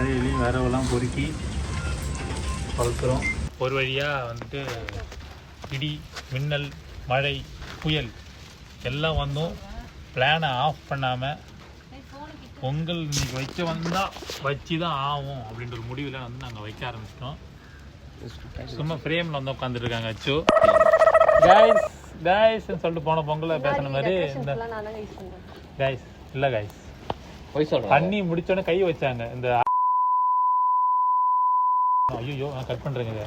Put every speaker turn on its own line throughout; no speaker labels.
மழையிலையும் வரவெல்லாம் பொறுக்கி வளர்க்குறோம். ஒரு வழியாக வந்துட்டு இடி, மின்னல், மழை, புயல் எல்லாம் வந்தும் பிளானை ஆஃப் பண்ணாமல் பொங்கல் இன்னைக்கு வைக்க வந்தால் வச்சு தான் ஆகும் அப்படின்ற ஒரு முடிவில் வந்து நாங்கள் வைக்க ஆரம்பிச்சிட்டோம். சும்மா ஃப்ரேமில் வந்து உட்காந்துருக்காங்க அச்சு கைஸ் கைஸ்ன்னு சொல்லிட்டு போன பொங்கலை பேசின மாதிரி இந்த கைஸ் இல்லை கைஸ் தண்ணி முடிச்சோடனே கை வச்சாங்க. இந்த ஐயோ நான் கட் பண்ணுறேங்க.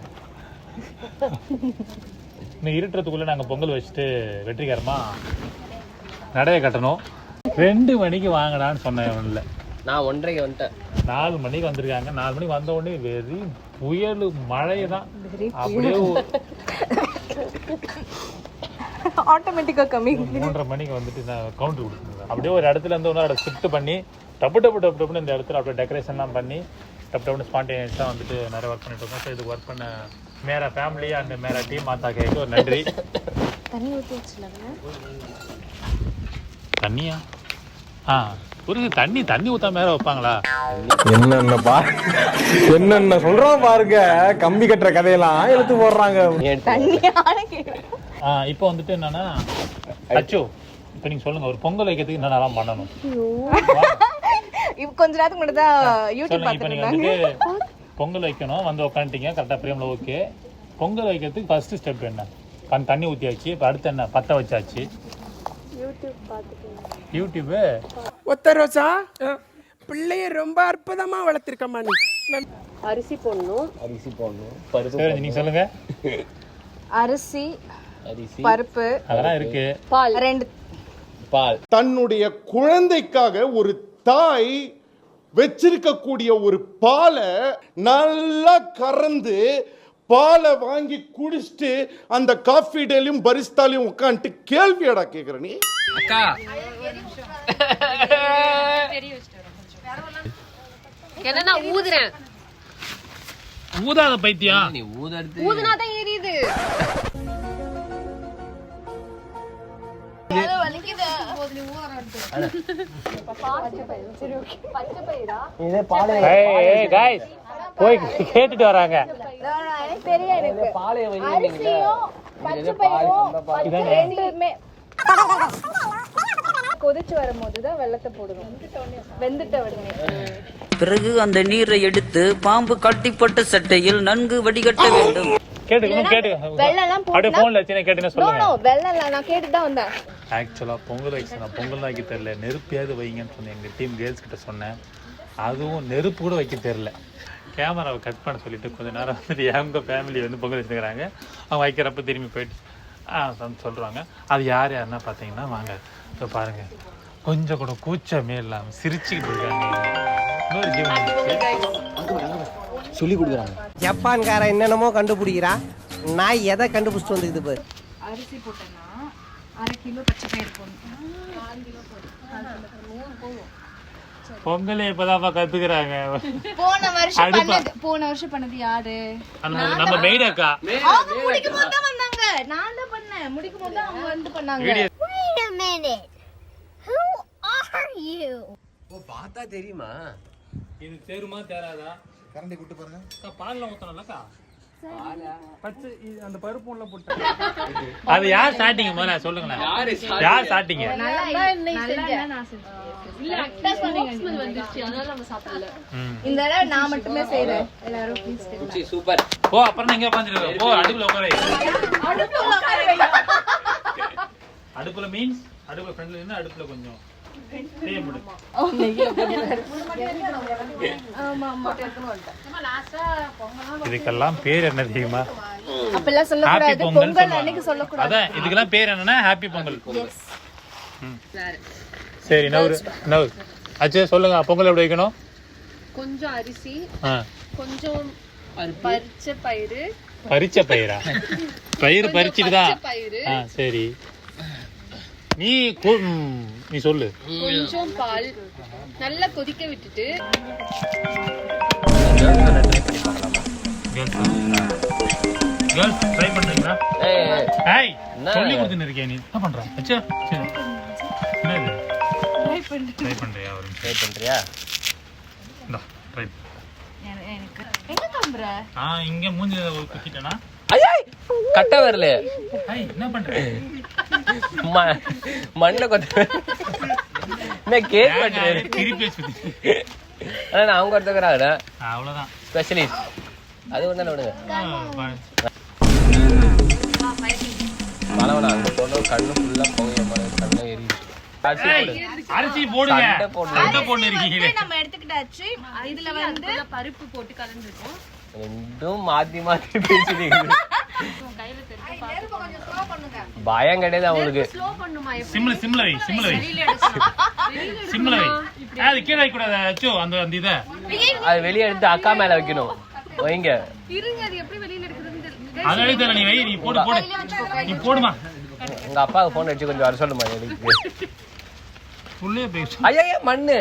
இன்னும் இருட்டுறதுக்குள்ளே நாங்கள் பொங்கல் வச்சுட்டு வெற்றிகரமாக நடைய கட்டணும். 2 மணிக்கு வாங்கடான்னு சொன்னேன். இல்லை
நான் 1:30 வந்துட்டேன்.
4 மணிக்கு வந்திருக்காங்க. 4 மணிக்கு வந்த உடனே வெறி புயல் மழை தான். அப்படியே
ஆட்டோமேட்டிக்காக கம்மி
3:30 மணிக்கு வந்துட்டு நான் கவுண்டர் கொடுத்துருந்தேன். அப்படியே ஒரு இடத்துல இருந்து இன்னொரு ஷிஃப்ட் பண்ணி டப்பு டப்பு டப்பு டப்புன்னு இந்த இடத்துல அப்படியே டெக்கரேஷன்லாம் பண்ணி டப்பு டப்புன்னு ஸ்பான்டேனியஸாக வந்துட்டு நிறைய ஒர்க் பண்ணிட்டு இருக்கோம். ஸோ இதுக்கு ஒர்க் பண்ண மேரா ஃபேமிலி அண்ட் மேரா டீம் மாத்தா கேக்கு ஒரு நன்றி.
தண்ணி ஊற்றி வச்சுலாங்க.
தண்ணியா? ஒரு தண்ணி ஊத்தாம மேல வைப்பாங்களா?
என்னென்ன சொல்றோம் பாருங்க. கம்பி கட்டுற கதையெல்லாம் எடுத்து போடுறாங்க.
இப்போ வந்துட்டு என்னன்னா அச்சோ இப்போ நீங்க சொல்லுங்க ஒரு பொங்கல் வைக்கிறதுக்கு என்னென்னலாம் பண்ணணும்?
கொஞ்ச நேரத்துக்கு முன்னாடி தான் யூடியூப்
இப்போ நீங்க வந்துட்டு பொங்கல் வைக்கணும் வந்து உட்காந்துட்டீங்க கரெக்டாக பிரேமில். ஓகே, பொங்கல் வைக்கிறதுக்கு ஃபர்ஸ்ட் ஸ்டெப் என்ன? தண்ணி ஊற்றியாச்சு. இப்போ அடுத்து என்ன? பற்ற வச்சாச்சு. யூடியூபு
ஒத்த ரோசா பிள்ளைய ரொம்ப அற்புதமா வளர்த்திருக்கமா. நீ
அரிசி போடணும்.
சரி நீங்க சொல்லுங்க.
அரிசி, பருப்பு
அதெல்லாம் இருக்கு.
பால் 2
பால்.
தன்னுடைய குழந்தைக்காக ஒரு தாய் வச்சிருக்கக்கூடிய ஒரு பாலை நல்லா கறந்து பாலை வாங்கி குடிச்சிட்டு அந்த காஃபி டேலையும் பரிஸ்தாலையும் உட்காந்துட்டு கேள்வியடா கேக்குற நீ.
அக்கா
என்ன ஊதுறேன்?
ஊதாத பைத்தியம்.
நீ
ஊதுனா தான் எரியுது.
போய் கேட்டுட்டு வராங்க.
கொதிச்சு வரும்போதுதான் வெள்ளத்தை போடுவோம். வெந்துட்ட உடனே
பிறகு அந்த நீரை எடுத்து பாம்பு கட்டிப்பட்ட சட்டையில் நன்கு வடிகட்ட வேண்டும்.
ஆக்சுவலா பொங்கல் வைக்க பொங்கல் வைக்க தெரியல, நெருப்பியாவது வைங்கன்னு சொன்னேன். எங்க டீம் கேர்ள்ஸ் கிட்ட சொன்னேன். அதுவும் நெருப்பு கூட வைக்க தெரியல. கேமராவை கட் பண்ண சொல்லிட்டு கொஞ்ச நேரம் வந்துட்டு எங்க ஃபேமிலி வந்து பொங்கல் வச்சுக்கிறாங்க. அவங்க வைக்கிறப்ப திரும்பி போயிட்டு சொல்றாங்க. அது யாருன்னா பார்த்தீங்கன்னா வாங்க இப்போ பாருங்க, கொஞ்சம் கூட கூச்சமே இல்லாம சிரிச்சுக்கிட்டு இருக்காங்க. இன்னொரு ஜீவன்
சொல்லி கொடுக்குறாங்க.
ஜப்பான்கார என்னென்னமோ கண்டுபிடிக்கிறா. நான் எதை கண்டுபிடிச்சிட்டு வந்துக்குது பாரு.
அரிசி போட்டேன்னா 1/2 கிலோ பச்சை பயிறு போடணும். 4 கிலோ போடணும்.
பொங்கலே இப்பதான்ப்பா கத்துக்கிறாங்க.
போன வருஷம் பண்ணது யாரு?
நம்ம மெய்ட் அக்கா.
அவங்க முடிக்கும் போது தான் வந்தாங்க. நான் தான் பண்ணேன். முடிக்கும் போது தான் அவங்க வந்து பண்ணாங்க.
Wait a minute. Who are you?
ஓ பார்த்தா தெரியுமா?
இது தேருமா தேராதா?
கரண்டி கூட்டு பாருங்க.
பால்ல ஊத்தணும்லக்கா. பச்சை அந்த பருப்பு உள்ள போட்டு. அது யார் ஸ்டார்டிங் முதல்ல சொல்லுங்களேன். யார் ஸ்டார்டிங்?
இந்த தடவை நான் மட்டுமே செய்றேன். எல்லாரும் ப்ளீஸ்
சூப்பர்.
ஓ அப்புறம் நீங்க உட்கார்ந்துருங்க. ஓ அடுப்புல உட்கார வைங்க. அடுப்புல மீன்ஸ் அடுப்புல ஃப்ரண்ட்ல இருந்து அடுப்புல கொஞ்சம் இதுக்கெல்லாம் பேர் என்ன தெரியுமா?
அப்பெல்லாம் சொல்லக்கூடாது. பொங்கல் அன்னைக்கு சொல்லக்கூடாது.
அதான் இதுக்கெல்லாம் பேர் என்னன்னா ஹாப்பி பொங்கல். சரி நவுரு அச்சே சொல்லுங்க. பொங்கல் எப்படி வைக்கணும்?
கொஞ்சம் அரிசி, கொஞ்சம் பறிச்ச பயிறு.
பறிச்ச பயிரா? பயிறு பறிச்சுட்டுதான். சரி நீ சொல்லு.
கொஞ்சம் பால் நல்லா கொதிக்க விட்டுட்டு
ட்ரை பண்றீங்களா? ஏய் சொல்லி கொடுத்துன்னு இருக்கேன். நீ என்ன பண்ற? அச்சா என்னது ட்ரை பண்றியா? ஒரு ட்ரை பண்றியா? இந்தா ட்ரை
நம்புற
இங்க மூஞ்சி குத்திட்டேனா
ஐயா கட்ட வரல
என்ன பண்ற
மண்ணை கொத்த என்ன கேக் பண்றேன்
திருப்பி சுத்தி
அதான் அவங்க ஒருத்தக்கிறாங்க
அவ்வளவுதான்
ஸ்பெஷலிஸ்ட் அது ஒண்ணு விடுங்க பழவனா அங்க போன கண்ணு ஃபுல்லா போகிற கண்ணு எரியுது
அரிசி போடுங்க சண்டை போட்டு இருக்கீங்களே
நம்ம எடுத்துக்கிட்டாச்சு இதுல வந்து பருப்பு போட்டு கலந்துட்டோம்
ரெண்டும் மாத்தி மாத்தி பேசுறீங்க பயம் கிடையாது அவங்களுக்கு
சிம்ல வை அது கீழே வைக்க கூடாது அச்சோ அந்த இத
அது வெளியே எடுத்து அக்கா மேல வைக்கணும் வைங்க
இருங்க அது எப்படி வெளியில எடுக்குதுன்னு
அதனால தெரியல நீ வை நீ போடு நீ போடுமா
உங்க அப்பாவுக்கு போன் வச்சு கொஞ்சம் வர சொல்லுமா எனக்கு
உள்ளே பேசு
ஐயா மண்ணு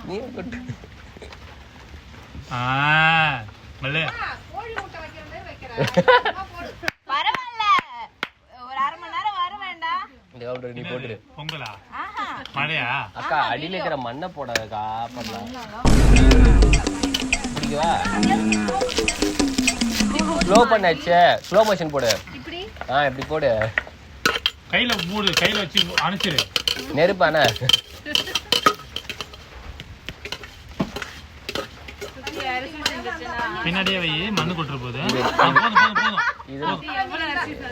நீ கொட்டு
மல்லே
கோழி முட்டை வைக்கிற மாதிரி வைக்கிறேன் பரவாயில்ல ஒரு அரை மணி நேரம் வர வேண்டாம்
நீ போட்டுரு
பொங்கலா மழையா
அக்கா அடியில இருக்கிற மண்ணை போடாதக்கா பண்ணலாம் பிடிக்கவா ஸ்லோ பண்ணாச்சே ஸ்லோ மோஷன் போடு
இப்படி
இப்படி போடு
கையில மூடு கையில வச்சு அணைச்சிரு
நெருப்பானே
பின்னாடியே வை மண்ணு கொட்டுற போது போதும்
இது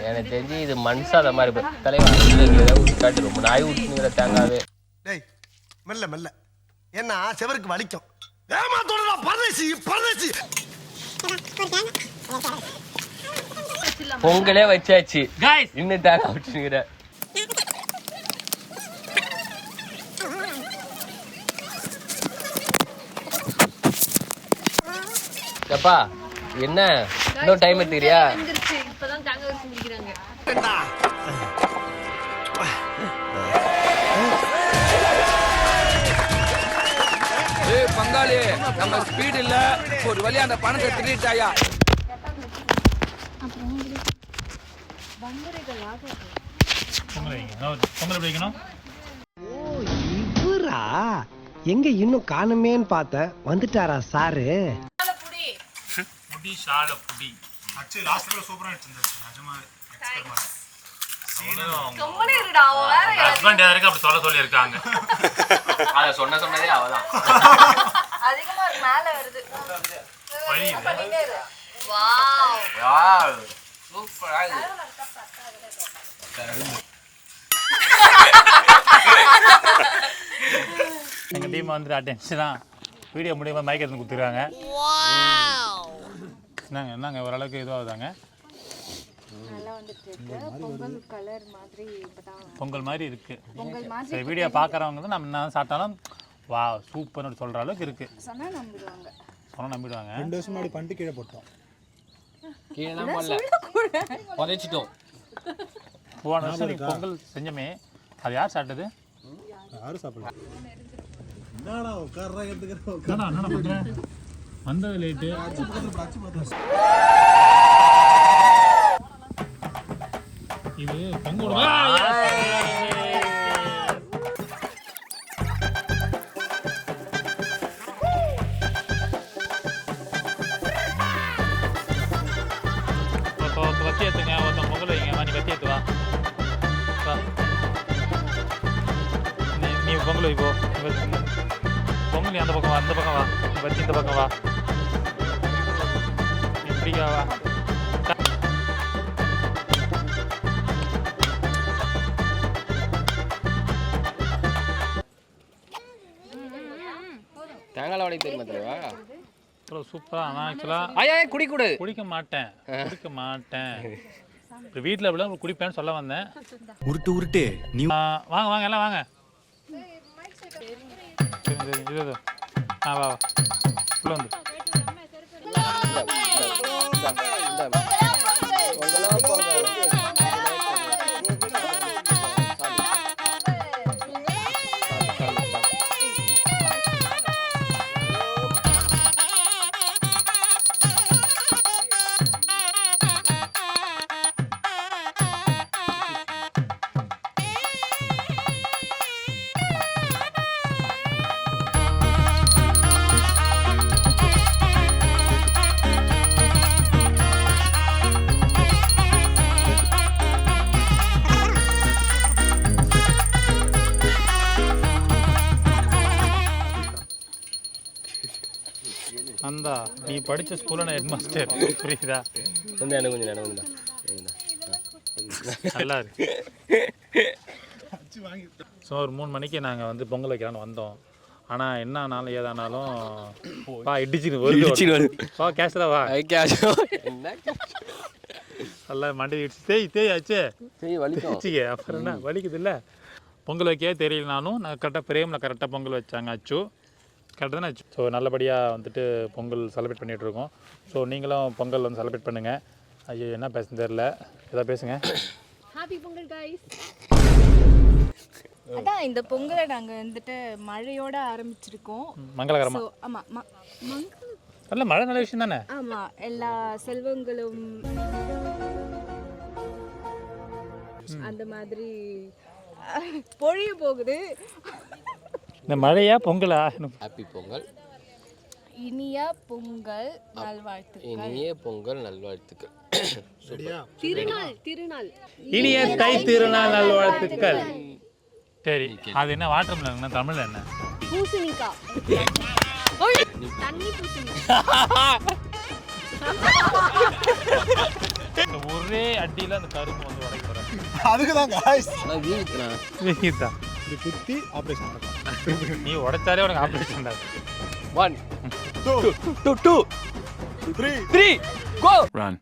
எனக்கு தெரிஞ்சு இது மண் சாத மாதிரி தலைவர் காட்டு ரொம்ப நாய் விட்டுங்கிற தேங்காவே
டேய் மெல்ல மெல்ல ஏன்னா செவருக்கு வலிக்கும் ஏமாத்தோடா பரதேசி
பொங்கலே வச்சாச்சு
गाइस
இன்னும் தேங்காய் விட்டுங்கிற அப்பா என்ன இன்னும் டைம் எடுத்துக்கிறியா
இப்பதான் தேங்காய் வச்சு முடிக்கிறாங்க
பங்காளி நம்ம ஸ்பீட் இல்ல ஒரு வழியா அந்த பணத்தை திருட்டாயா
பொங்கல் வைக்கணும்
இவரா எங்க இன்னும் காணுமேன்னு பார்த்தேன் வந்துட்டாரா சாரு
புடி ஷால புடி அச்சு லாஸ்ட்ல சூப்பரா எடுத்துட்டாரு நிஜமாவே
கம்மனே இருடா அவ வேற
ஹஸ்பண்ட் யாருக்கு அப்படி சொல்லி இருக்காங்க
அத சொன்னதே அவதான்
அதிகமா மேல வருது
வழி
வாவ்
வாவ் சூப்பரா
எங்க டீம் வந்து அட்டென்ஷனா வீடியோ முடியுமா மைக் எடுத்து கொடுத்துருக்காங்க என்னங்க ஓரளவுக்கு இதுவாகுதாங்க பொங்கல் மாதிரி இருக்கு சரி வீடியோ பார்க்குறவங்க நம்ம என்ன சாப்பிட்டாலும் வா சூப்பர்னு சொல்கிற அளவுக்கு இருக்கு சொன்னா நம்பிடுவாங்க
2 வருஷம் முன்னாடி பண்ணிட்டு கீழே போட்டோம்
கீழே போடல புதைச்சிட்டோம்
போன வருஷம் நீ பொங்கல் செஞ்சமே அது யார் சாப்பிட்டது
யாரும் சாப்பிடல என்னடா உட்கார்றதுக்கு
என்னடா பண்ற வந்தது லேட்டு இது பொங்கல் வத்தி ஏற்றுங்க ஒருத்தன் பொங்கல் வைங்க நீ வத்தி ஏற்று வா நீ பொங்கல் வைப்போ பொங்கல் நீ அந்த பக்கம் வா வத்தி இந்த பக்கம் வா நீ இப்படிக்கா வா
தேங்காய் வடை தெரியுமா தலைவா
சூப்பரா ஆனால் ஆக்சுவலாக
ஐயா குடிக்கூடாது
குடிக்க மாட்டேன் இப்போ வீட்டில் அப்படிலாம் குடிப்பேன்னு சொல்ல வந்தேன்
உருட்டு நீ
வாங்க எல்லாம் வாங்க இது வா உள்ள வந்து நந்தா நீ படித்த ஸ்கூலில் நான் ஹெட் மாஸ்டர், புரியுதா?
வந்து எனக்கு கொஞ்சம் எனக்கு கொஞ்சம்
நல்லா இருக்கு. ஸோ ஒரு 3 மணிக்கு நாங்கள் வந்து பொங்கல் வைக்கலான்னு வந்தோம். ஆனால் என்ன ஆனாலும் ஏதானாலும் வா இடிச்சின்னு வருது. வா கேஷில் வா.
என்ன
நல்லா மண்டி இடிச்சு தேய் ஆச்சு
வலிக்கும்.
வச்சுக்க. அப்புறம் என்ன வலிக்குது இல்லை? பொங்கல் வைக்கவே தெரியலனாலும் நான் கரெக்டாக பிரேமில் கரெக்டாக பொங்கல் வச்சாங்க அச்சு. கரெக்டாக தானே அச்சு? ஸோ நல்லபடியாக வந்துட்டு பொங்கல் செலிப்ரேட் பண்ணிகிட்ருக்கோம். ஸோ நீங்களும் பொங்கல் வந்து செலிப்ரேட் பண்ணுங்கள். ஐயோ என்ன பேசுன்னு தெரில, எதாவது பேசுங்க.
Happy Pongal guys. அதான் இந்த பொங்கலை நாங்கள் வந்துட்டு மழையோட ஆரம்பிச்சிருக்கோம்.
மங்களகரமா?
ஆமாம்
நல்ல மழை நல்ல விஷயம் தானே?
ஆமாம், எல்லா செல்வங்களும் அந்த மாதிரி பொழிய போகுது.
இந்த மழையா பொங்கலா?
ஹாப்பி பொங்கல்.
இனிய பொங்கல் நல்வாழ்த்துக்கள்.
இனிய பொங்கல் நல்வாழ்த்துக்கள்.
திருநாள்
இனிய தை திருநாள் நல்வாழ்த்துக்கள். சரி, அது என்ன வாட்டர் மெலன் தமிழ்ல என்ன?
பூசணிக்காய். தண்ணி பூசணிக்காய்.
ஒரே அடியில் அந்த கரும்பு வந்து உடைக்க போகிறேன்.
அதுக்குதான் guys.
இது குத்தி ஆப்ரேஷன் நடக்கும். நீ உடைச்சாலே உனக்கு ஆப்ரேஷன் தான்.
1 2 2 3 go run.